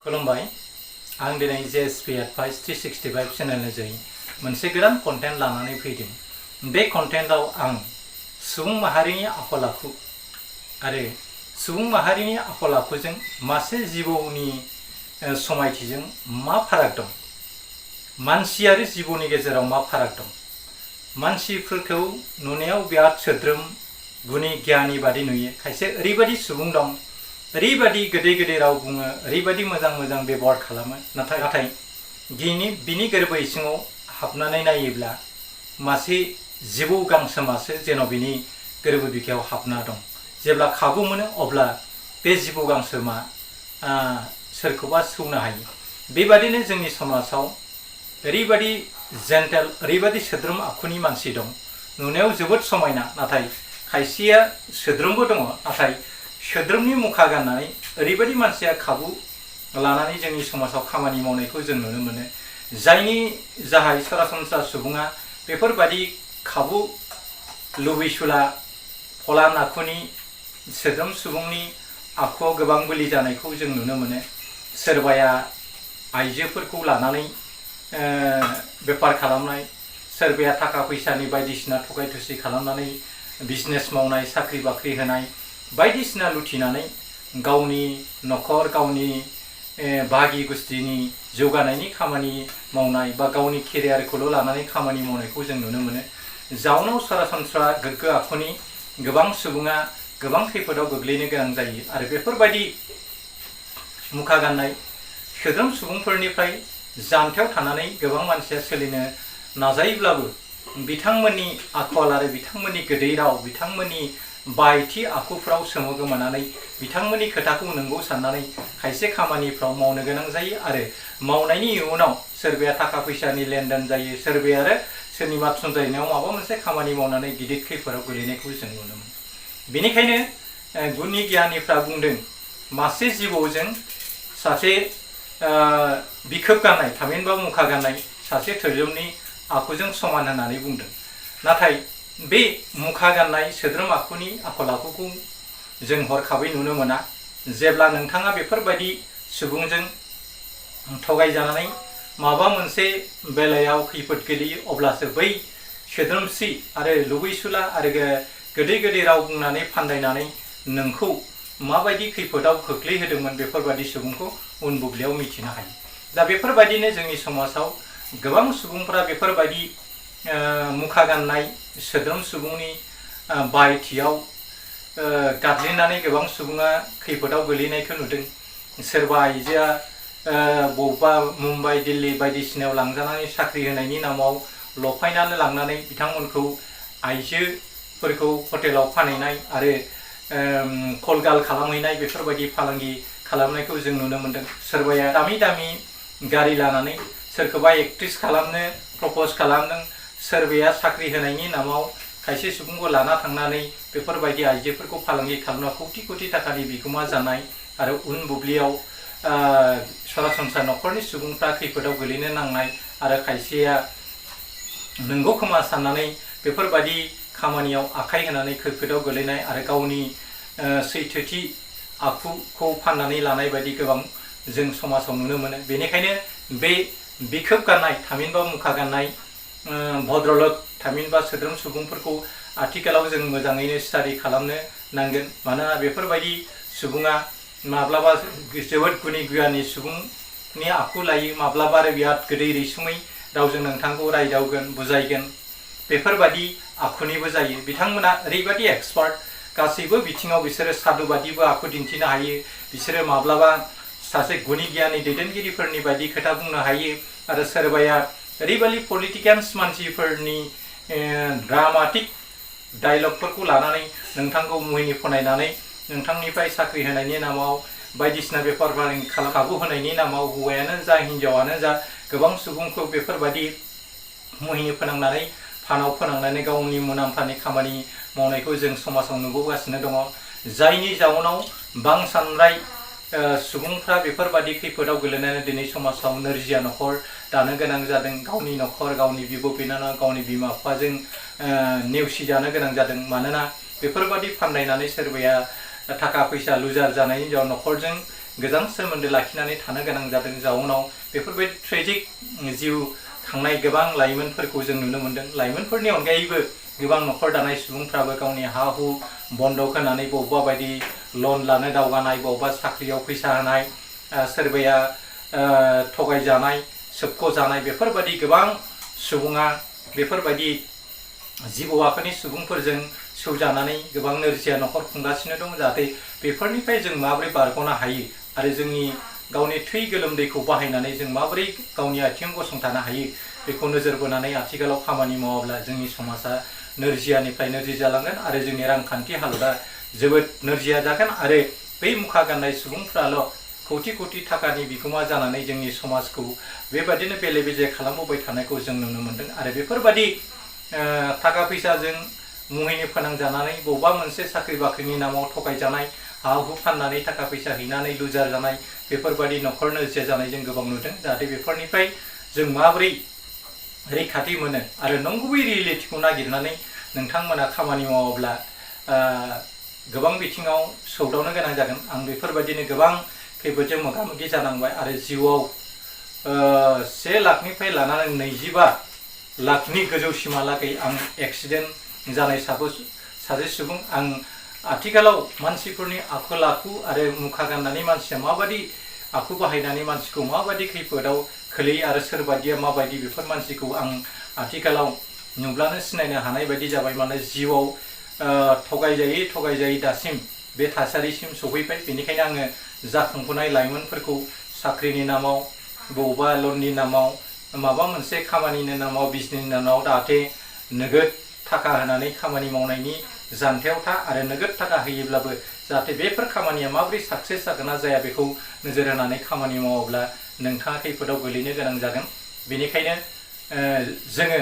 खुलुमबाय आं दिनै JSP Advice 365 चेनेलनिफ्राय मोनसे गोदान कन्टेन्ट लानानै फैदों। बे कन्टेन्टआव आं सुबुं माहारिनि आखल आखु आरो सुबुं माहारिनि आखल आखुजों मासे जिबौनि समायथिजों मा फाराग दं, मानसि आरो जिबौनि गेजेराव मा फाराग दं, मानसिफोरखौ नुनायाव बिराद सोद्रोम गुनि गियानि बादि नुयो, खायसे ओरैबायदि सुबुं दं ओरैबायदि गोदै गोदै राव बुङो, ओरैबायदि मोजां मोजां बेबहार खालामो, नाथाय बिनि गोरबो सिङाव हाबनानै नायोब्ला मासे जिबौ गांसोमासो जेन' बिनि गोरबो बिखायाव हाबना दं। जेब्ला खाबु मोनो अब्ला बे जिबौ गांसोमा सोरखौबा सौनो हायो। बेबादिनो जोंनि समाजाव ओरैबायदि जेन्टेल ओरैबायदि सोद्रोम आखुनि मानसि दं, नुनायाव जोबोद समायना, नाथाय खायसेया सोद्रोमबो दङ, नाथाय सोद्रोमनि मुखा गाननानै ओरैबायदि मानसिया खाबु लानानै जोंनि समाजाव खामानि मावनायखौ जों नुनो मोनो, जायनि जाहाय सरासनस्रा सुबुङा बेफोरबायदि खाबु लुबैसुला फलान आखुनि सोद्रोम सुबुंनि आखुआव गोबां बोलि जानायखौ जों नुनो मोनो। सोरबाया आइजोफोरखौ लानानै बेफार खालामनाय, सोरबाया थाखा फैसानि बायदिसिना थगाय थुसि खालामनानै बिजनेस मावनाय, साख्रि बाख्रि होनाय बायदिसिना लुथिनानै गावनि न'खर गावनि बाहागि गुस्थिनि जौगानायनि खामानि मावनाय बा गावनि केरियारखौल' लानानै खामानि मावनायखौ जों नुनो मोनो। जाउनाव सरासनस्रा गोग्गो आखुनि गोबां सुबुङा गोबां खैफोदाव गोग्लैनो गोनां जायो। आरो बेफोरबायदि मुखा गाननाय सोद्रोम सुबुंफोरनिफ्राय जानथायाव थानानै गोबां मानसिया सोलिनो नाजायोब्लाबो बिथांमोननि आखल आरो बिथांमोननि गोदै राव, बिथांमोननि बायथि आखुफ्राव सोमोगोमानानै बिथांमोननि खोथाखौ नंगौ साननानै खायसे खामानिफ्राव मावनो गोनां जायो। आरो मावनायनि इयुनाव सोरबाया थाखा फैसानि लेनदेन जायो, सोरबाया आरो सोरनिबा थुनजायनायाव माबा मोनसे खामानि मावनानै गिदिर खैफोदाव गोलैनायखौ जों नुनो मोनो। बेनिखायनो गुनि गियानिफ्रा बुंदों मासे जिबौजों सासे बिखोब गाननाय थामहिनबा मुखा गाननाय सासे सोद्रोमनि आखुजों समान होननानै बुंदों। नाथाय बे मुखा गाननाय सोद्रोम आखुनि आखल आखुखौ जों हरखाबै नुनो मोना। जेब्ला नोंथाङा बेफोरबायदि सुबुंजों थगायजानानै माबा मोनसे बेलायाव खैफोद गोलैयो, अब्लासो बै सोद्रोमस्रि आरो लुबैसुला आरो गोदै गोदै राव बुंनानै फान्दायनानै नोंखौ माबायदि खैफोदाव खोख्लैहोदोंमोन बेफोरबायदि सुबुंखौ उन बुब्लियाव मिथिनो हायो। दा बेफोरबायदिनो जोंनि समाजाव गोबां सुबुंफोरा बेफोरबायदि मुखा गाननाय सोद्रोम सुबुंनि बायथियाव गादलिनानै गोबां सुबुङा खैफोदाव गोलैनायखौ नुदों। सोरबा आइजोआ बबेबा मुम्बाइ दिल्ली बायदिसिनायाव लांजानानै साख्रि होनायनि नामाव लफायनानै लांनानै बिथांमोनखौ आइजोफोरखौ हटेलाव फानहैनाय आरो कलगाल खालामहैनाय बेफोरबायदि फालांगि खालामनायखौ जों नुनो मोन्दों। सोरबाया दामि दामि गारि लानानै सोरखौबा एक्ट्रेस खालामनो प्रपज खालामदों, सोरबाया साख्रि होनायनि नामाव खायसे सुबुंखौ लाना थांनानै बेफोरबायदि आइजोफोरखौ फालांगि खालामना कौटि कौटि थाखानि बिगोमा जानाय आरो उन बुब्लियाव सरासनस्रा न'खरनि सुबुंफ्रा खैफोदाव गोलैनो नांनाय आरो खायसेया नंगौ खोमा साननानै बेफोरबायदि खामानियाव आखाइ होनानै खैफोदाव गोलैनाय आरो गावनि सैथोथि आखुखौ फाननानै लानाय बायदि गोबां जों समाजाव नुनो मोनो। बेनिखायनो बे बिखोब गाननाय थामहिनबा मुखा गाननाय भद्रलोक थामहिनबा सोद्रोम सुबुंफोरखौ आथिखालाव जों मोजाङैनो स्टाडि खालामनो नांगोन। मानोना बेफोरबायदि सुबुङा माब्लाबा जोबोद गुनि गियानि सुबुंनि आखु लायो, माब्लाबा आरो बिराद गोदै रैसुमै रावजों नोंथांखौ रायदावगोन, बुजायगोन, बेफोरबायदि आखुनिबो जायो। बिथांमोना ओरैबायदि एक्सपार्ट, गासैबो बिथिङाव बिसोरो साधुबादिबो आखु दिन्थिनो हायो। बिसोरो माब्लाबा सासे गुनि गियानि दैदेनगिरिफोरनि बायदि खोथा बुंनो हायो। आरो सोरबाया ओरैबायदि पलिटिकियान्स मानसिफोरनि ड्रामाटिक डायलगफोरखौ लानानै नोंथांखौ मुहिनि फनायनानै नोंथांनिफ्राय साख्रि होनायनि नामाव बायदिसिना बेफार फालांगि खाबु होनायनि नामाव हौवायानो जा हिन्जावानो जा गोबां सुबुंखौ बेफोरबायदि मुहिनि फोनांनानै फानाव फोनांनानै गावनि मुलाम्फानि खामानि मावनायखौ जों समाजाव नुबोगासिनो दङ। जायनि जाउनाव बांसानराय सुबुंफ्रा बेफोरबायदि खैफोदाव गोलैनानै दिनै समाजाव नोरजिया न'खर दानो गोनां जादों। गावनि न'खर, गावनि बिब' बिनानाव, गावनि बिमा बिफाजों नेवसिजानो गोनां जादों। मानोना बेफोरबायदि फान्दायनानै सोरबाया थाखा फैसा लुजार जानायनि जाउनाव न'खरजों गोजान सोमोन्दो लाखिनानै थानो गोनां जादों। जाउनाव बेफोरबायदि ट्रेजिक जिउ खांनाय गोबां लाइमोनफोरखौ जों नुनो मोन्दों। लाइमोनफोरनि अनगायैबो गोबां न'खर दानाय सुबुंफ्राबो गावनि हा हु बन्दक होनानै बबेबा बायदि लन लानो दावगानाय, बबेबा साख्रियाव फैसा होनाय, सोरबाया थगायजानाय, सोबख'जानाय, बेफोरबायदि गोबां सुबुङा बेफोरबायदि जिबौ आखुनि सुबुंफोरजों सौजानानै गोबां नोरजिया न'खर खुंगासिनो दं। जाहाथे बेफोरनिफ्राय जों माबोरै बारग'नो हायो आरो जोंनि गावनि थै गोलोमदैखौ बाहायनानै जों माबोरै गावनि आथिङाव गसंथानो हायो बेखौ नोजोर बोनानै आथिखालाव खामानि मावाब्ला जोंनि समाजा नोरजियानिफ्राय नोरजिया जालांगोन आरो जोंनि रांखान्थि हालोदा जोबोद नोरजिया जागोन आरो बै मुखा गाननाय सुबुंफ्राल' कौटि कौटि थाखानि बिगोमा जानानै जोंनि समाजखौ बेबादिनो बेले बेजे खालामबोबाय थानायखौ जों नुनो मोन्दों। आरो बेफोरबादि थाखा फैसाजों मुहिनि फोनांजानानै बबेबा मोनसे साख्रि बाख्रिनि नामाव थगायजानाय, हा हु फाननानै थाखा फैसा हैनानै लुजार जानाय, बेफोरबादि न'खर नोरजिया जानाय जों गोबां नुदों। जाहाथे बेफोरनिफ्राय जों माबोरै रैखाथि मोनो आरो नंगुबै रियेलिटिखौ नागिरनानै नोंथांमोना खामानि मावाब्ला गोबां बिथिङाव सौदावनो गोनां जागोन। आं बेफोरबायदिनो गोबां खैफोदजों मोगा मोगि जानांबाय आरो जिउआव 1 लाखनिफ्राय लानानै 25 लाखनि गोजौसिमहालागै आं एक्सिडेन्ट जानाय सासे सुबुं। आं आथिखालाव मानसिफोरनि आखल आखु आरो मुखा गाननानै मानसिया माबादि आखु बाहायनानै मानसिखौ माबादि खैफोदाव खोलैयो आरो सोरबादिया माबायदि, बेफोर मानसिखौ आं आथिखालाव नुब्लानो सिनायनो हानाय बायदि जाबाय। माने जिउआव थगायजायै दासिम बे थासारिसिम सफैबाय। बेनिखायनो आङो जाखांफुनाय लाइमोनफोरखौ साख्रिनि नामाव, बबेबा लननि नामाव, माबा मोनसे खामानिनि नामाव, बिजनेसनि नामाव जाहाथे नोगोद थाखा होनानै खामानि मावनायनि जानथायाव था आरो नोगोद थाखा होयोब्लाबो जाहाथे बेफोर खामानिया माबोरै साक्सेस जागोन ना जाया बेखौ नोजोर होनानै खामानि मावाब्ला नोंथाङा खैफोदाव गोलैनो गोनां जागोन। बेनिखायनो जोङो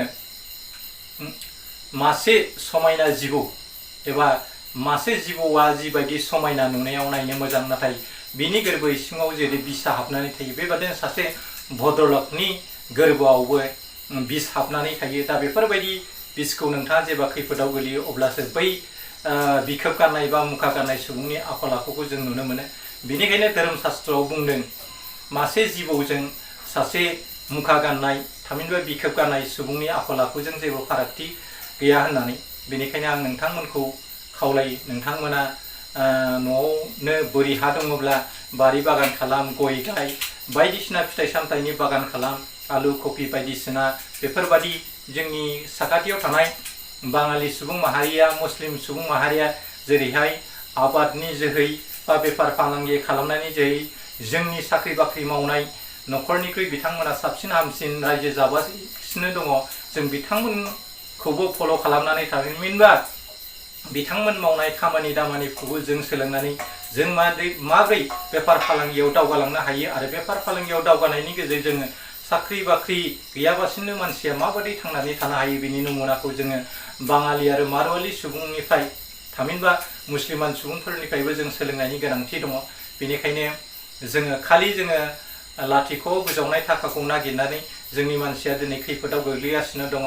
मासे समायना जिबौ एबा मासे जिबौआ जिबायदि समायना नुनायाव नायनो मोजां, नाथाय बिनि गोरबो सिङाव जेरै बिसा हाबनानै थायो, बेबादिनो सासे भद्रलकनि गोरबोआवबो बिस हाबनानै थायो। दा बेफोरबायदि बिसखौ नोंथाङा जेब्ला खैफोदाव गोलैयो अब्लासो बै बिखोब गाननाय बा मुखा गाननाय सुबुंनि आखल आखुखौ जों नुनो मोनो। बेनिखायनो धोरोम शास्त्रआव बुंदों मासे जिबौजों सासे मुखा गाननाय थामहिनबा बिखोब गाननाय सुबुंनि आखल आखुजों जेबो फारागथि गैया होननानै। बेनिखायनो आं नोंथांमोनखौ खावलायो, नोंथांमोना न'आवनो बोरि हा दङब्ला बारि बागान खालाम, गय गाय, बायदिसिना फिथाइ सामथाइनि बागान खालाम, आलु कफि बायदिसिना। बेफोरबादि जोंनि साखाथियाव थानाय बाङालि सुबुं माहारिया, मुस्लिम सुबुं माहारिया जेरैहाय आबादनि जोहै बा बेफार फालांगि खालामनायनि जोहै जोंनि साख्रि बाख्रि मावनाय न'खरनिख्रुइ बिथांमोना साबसिन हामसिन रायजो जागासिनो दङ। जों बिथांमोनखौबो फल' खालामनानै थामहिनबा बिथांमोन मावनाय खामानि दामानिखौबो जों सोलोंनानै जों माबोरै बेफार फालांगियाव दावगालांनो हायो आरो बेफार फालांगियाव दावगानायनि गेजेरजों जोङो साख्रि बाख्रि गैयाबासिनो मानसिया माबादि थांनानै थानो हायो बेनि नमुनाखौ जोङो बाङालि आरो मारवालि सुबुंनिफ्राय थामहिनबा मुस्लिमान सुबुंफोरनिफ्रायबो जों सोलोंनायनि गोनांथि दङ। बेनिखायनो जोङो लाथिख' गोजावनाय थाखाखौ नागिरनानै जोंनि मानसिया दिनै खैफोदाव गोग्लैगासिनो दङ।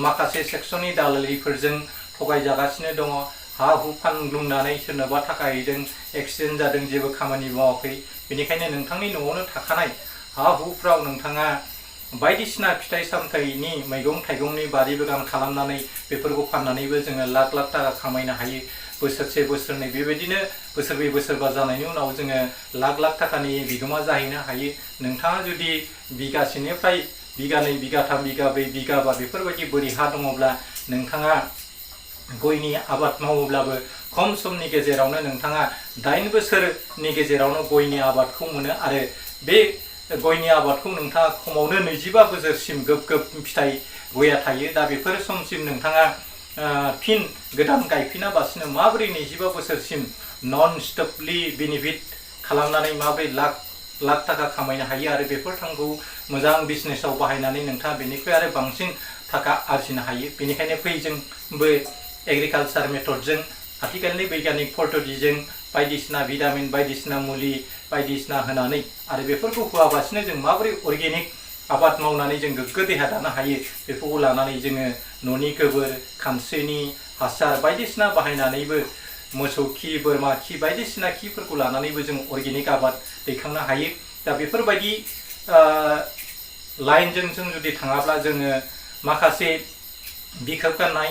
माखासे सेक्सननि दालालिफोरजों थगायजागासिनो दङ। हा हु फानग्लुंनानै सोरनोबा थाखा हैदों, एक्सिडेन्ट जादों, जेबो खामानि मावाखै। बेनिखायनो नोंथांनि न'आवनो थाखानाय हा हुफ्राव नोंथाङा बायदिसिना फिथाइ सामथाइनि मैगं थाइगंनि बारि बागान खालामनानै बेफोरखौ फाननानैबो जोङो लाख लाख थाखा खामायनो हायो। बोसोरसे बोसोरनै बेबायदिनो बोसोरब्रै बोसोरबा जानायनि उनाव जोङो लाख लाख थाखानि बिगोमा जाहैनो हायो। नोंथाङा जुदि बिगासेनिफ्राय बिगानै, बिगाथाम, बिगाब्रै, बिगाबा बेफोरबायदि बोरि हा दङब्ला नोंथाङा गयनि आबाद मावोब्लाबो खम समनि गेजेरावनो नोंथाङा 8 बोसोरनि गेजेरावनो गयनि आबादखौ मोनो आरो बे गयनि आबादखौ नोंथाङा खमावनो 25 बोसोरसिम गोब फिथाइ गया थायो। दा बेफोर समसिम नोंथाङा फिन गोदान गायफिनाबासिनो माबोरै 25 बोसोरसिम नन स्टपलि बेनिफिट खालामनानै माबोरै लाख लाख थाखा खामायनो हायो आरो बेफोर थांखौ मोजां बिजनेसाव बाहायनानै नोंथाङा बेनिख्रुइ आरो बांसिन थाखा आरजिनो हायो। बेनिखायनो फै जोंबो एग्रिकालचार मेथडजों आथिखालनि बैग्यानिक पद्धतिजों बायदिसिना भिटामिन, बायदिसिना मुलि बायदिसिना होनानै आरो बेफोरखौ होआबासिनो जों माबोरै अर्गेनिक आबाद मावनानै जों गोग्गो देहा दानो हायो बेफोरखौ लानानै जोङो न'नि गोबोर, खानस्रिनि हासार बायदिसिना बाहायनानैबो मोसौ खि बोरमा खि बायदिसिना खिफोरखौ लानानैबो जों अर्गेनिक आबाद दैखांनो हायो। दा बेफोरबायदि लाइनजों जों जुदि थाङाब्ला जोङो माखासे बिखोब गारनाय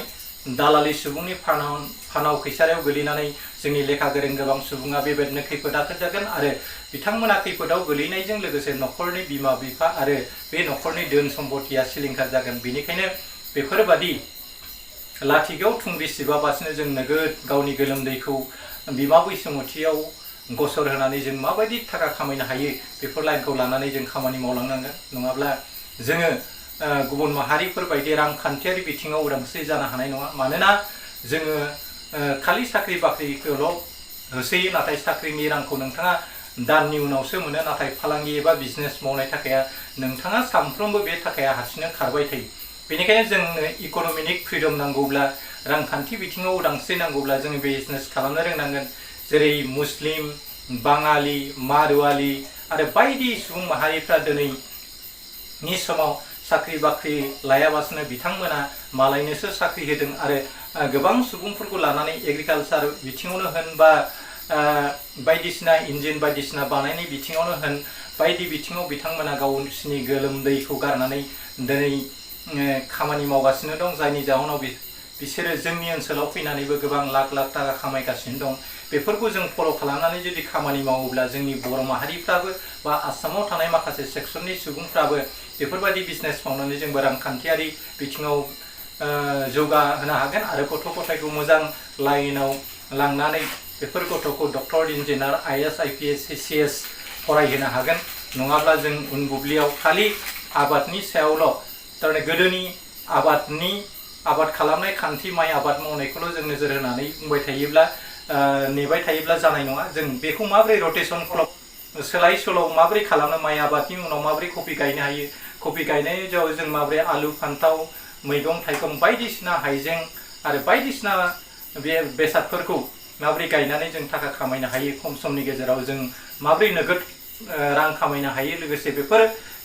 दालालि सुबुंनि फानाव खैसारायाव गोलैनानै जोंनि लेखा गोरों गोबां सुबुङा बेबायदिनो खैफोद आफोद जागोन आरो बिथांमोना खैफोदाव गोलैनायजों लोगोसे न'खरनि बिमा बिफा आरो बे न'खरनि धोन सम्पथिया सिलिंखार जागोन। बेनिखायनो बेफोरबादि लाथिगाव थुंग्रि सिबाबासिनो जों नोगोद गावनि गोलोमदैखौ बिमा बैसोमुथियाव गसर होनानै जों माबायदि थाखा खामायनो हायो बेफोर लाइनखौ लानानै जों खामानि मावलांनांगोन। नङाब्ला जोङो गुबुन माहारिफोर बायदि रांखान्थियारि बिथिङाव उदांस्रि जानो हानाय नङा। मानोना जोङो खालि साख्रि बाख्रिखौल' होसोयो, नाथाय साख्रिनि रांखौ नोंथाङा दाननि उनावसो मोनो, नाथाय फालांगि एबा बिजनेस मावनाय थाखाया नोंथाङा सानफ्रोमबो बे थाखाया हारसिंनो खारबाय थायो। बेनिखायनो जोंनो इक'नमिक फ्रिडम नांगौब्ला, रांखान्थि बिथिङाव उदांस्रि नांगौब्ला जोङो बिजनेस खालामनो रोंनांगोन। जेरै मुस्लिम, बाङालि, मारवाली आरो बायदि सुबुं माहारिफ्रा दिनैनि समाव साख्रि बाख्रि लायाबासिनो बिथांमोना मालायनोसो साख्रि होदों आरो गोबां सुबुंफोरखौ लानानै एग्रिकालचार बिथिङावनो होन बा बायदिसिना इन्जिन बायदिसिना बानायनाय बिथिङावनो होन बायदि बिथिङाव बिथांमोना गावसिनि गोलोमदैखौ गारनानै दिनै खामानि मावगासिनो दं। जायनि जाहोनाव बिसोरो जोंनि ओनसोलाव फैनानैबो गोबां लाख लाख थाखा खामायगासिनो दं। बेफोरखौ जों फल' खालामनानै जुदि खामानि मावोब्ला जोंनि बर' माहारिफ्राबो बा आसामाव थानाय माखासे सेक्सननि सुबुंफ्राबो बेफोरबायदि बिजनेस मावनानै जोंबो रांखान्थियारि बिथिङाव जौगाहोनो हागोन आरो गथ' गथायखौ मोजां लाइनाव लांनानै बेफोर गथ'खौ doctor, engineer, IAS, IPS, CCS फरायहोनो हागोन। नङाब्ला जों उन बुब्लियाव खालि आबादनि सायावल' थारमाने गोदोनि आबाद खालामनाय खान्थि माइ आबाद मावनायखौल' जों नोजोर होनानै बुंबाय थायोब्ला नेबाय थायोब्ला जानाय नङा। जों बेखौ माबोरै रटेसन सोलाय सोल' माबोरै खालामनो, माइ आबादनि उनाव माबोरै कफि गायनो हायो, कफि गायनायनि जाव जों माबोरै आलु फान्थाव मैगं थाइगं बायदिसिना हाइजें आरो बायदिसिना बे बेसादफोरखौ माबोरै गायनानै जों थाखा खामायनो हायो, खम समनि गेजेराव जों माबोरै नोगोद रां खामायनो हायो, लोगोसे बेफोर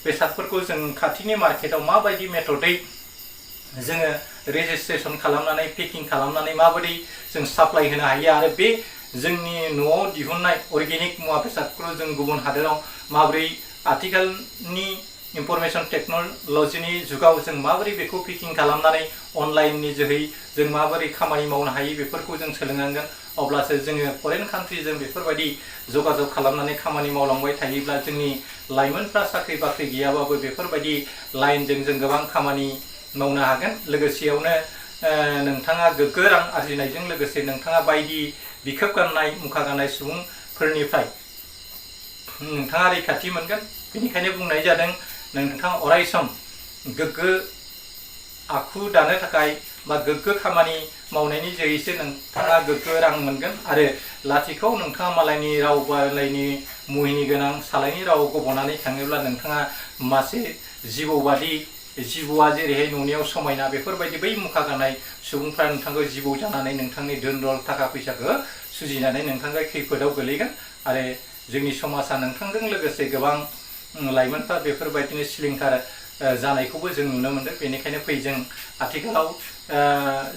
बेसादफोरखौ जों खाथिनि मार्केटाव माबायदि मेथडै जोङो रेजिस्ट्रेसन खालामनानै पेकिं खालामनानै माबायदि जों साप्लाय होनो हायो आरो बे जोंनि न'आव दिहुननाय अर्गेनिक मुवा बेसादफोरखौ जों गुबुन हादोराव माबोरै आथिखालनि इनफरमेशन टेक्न'लजिनि जुगाव जों माबोरै बेखौ पेकिं खालामनानै अनलाइननि जोहै जों माबोरै खामानि मावनो हायो बेफोरखौ जों सोलोंनांगोन। अब्लासो जोङो फरेन कान्ट्रिजों बेफोरबायदि जगाजग खालामनानै खामानि मावलांबाय थायोब्ला जोंनि लाइमोनफ्रा साख्रि बाख्रि गैयाबाबो बेफोरबायदि लाइनजों जों गोबां खामानि मावनो हागोन। लोगोसेयावनो नोंथाङा गोग्गो रां आरजिनायजों लोगोसे नोंथाङा बायदि बिखोब गाननाय मुखा गाननाय सुबुंफोरनिफ्राय नोंथाङा रैखाथि मोनगोन। बेनिखायनो बुंनाय जादों नोंथाङा अरायसम गोग्गो आखु दानो थाखाय बा गोग्गो खामानि मावनायनि जोहैसो नोंथाङा गोग्गो रां मोनगोन आरो लाथिखौ नोंथाङा मालायनि राव मालायनि मुहिनि गोनां सालायनि राव गब'नानै थाङोब्ला नोंथाङा मासे जिबौ बादि, जिबौआ जेरैहाय न'नियाव समायना बेफोरबायदि बै मुखा गाननाय सुबुंफ्रा नोंथांखौ जिबौ जानानै नोंथांनि धोन दौलत थाखा फैसाखौ सुजिनानै नोंथांखौ खैफोदाव गोलैगोन आरो जोंनि समाजा नोंथांजों लोगोसे गोबां लाइमोनफ्रा बेफोरबायदिनो सिलिंखार जानायखौबो जों नुनो मोनदों। बेनिखायनो फै जों आथिखालाव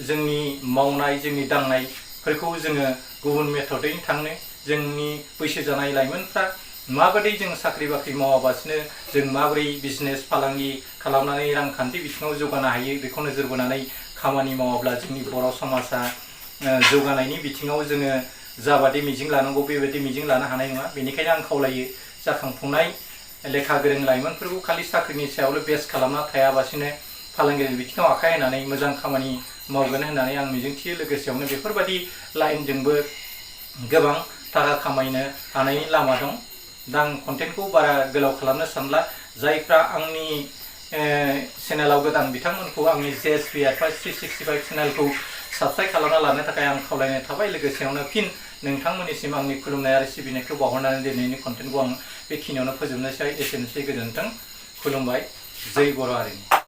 जोंनि मावनाय जोंनि दांनायफोरखौ जोङो गुबुन मेथडैनो थांनो, जोंनि बैसो जानाय लाइमोनफ्रा माबायदि जों साख्रि बाख्रि मावाबासिनो जों माबोरै बिजनेस फालांगि खालामनानै रांखान्थि बिथिङाव जौगानो हायो बेखौ नोजोर बोनानै खामानि मावाब्ला जोंनि बर' समाजा जौगानायनि बिथिङाव जोङो जाबादि मिजिं लानांगौ बेबायदि मिजिं लानो हानाय नङा। बेनिखायनो आं खावलायो जाखांफुनाय लेखा गोरों लाइमोनफोरखौ खालि साख्रिनि सायावल' बेस खालामना थायाबासिनो फालांगिनि बिथिङाव आखाय होनानै मोजां खामानि मावगोन होननानै आं मिजिंथियो। लोगोसेयावनो बेफोरबायदि लाइनजोंबो गोबां थाखा खामायनो हानायनि लामा दं। दा आं कन्टेन्टखौ बारा गोलाव खालामनो सानला। जायफ्रा आंनि चेनेलाव गोदान बिथांमोनखौ आंनि JSP Advice 365 चेनेलखौ साबस्क्राइब खालामना लानो थाखाय आं खावलायनाय थाबाय। लोगोसेयावनो फिन नोंथांमोननिसिम आंनि खुलुमनाय आरो सिबिनायखौ बावहरनानै दिनैनि कन्टेन्टखौ आं बेखिनियावनो फोजोबनोसै। एसेनोसै, गोजोन्थों, खुलुमबाय, जै बर' हारिनि।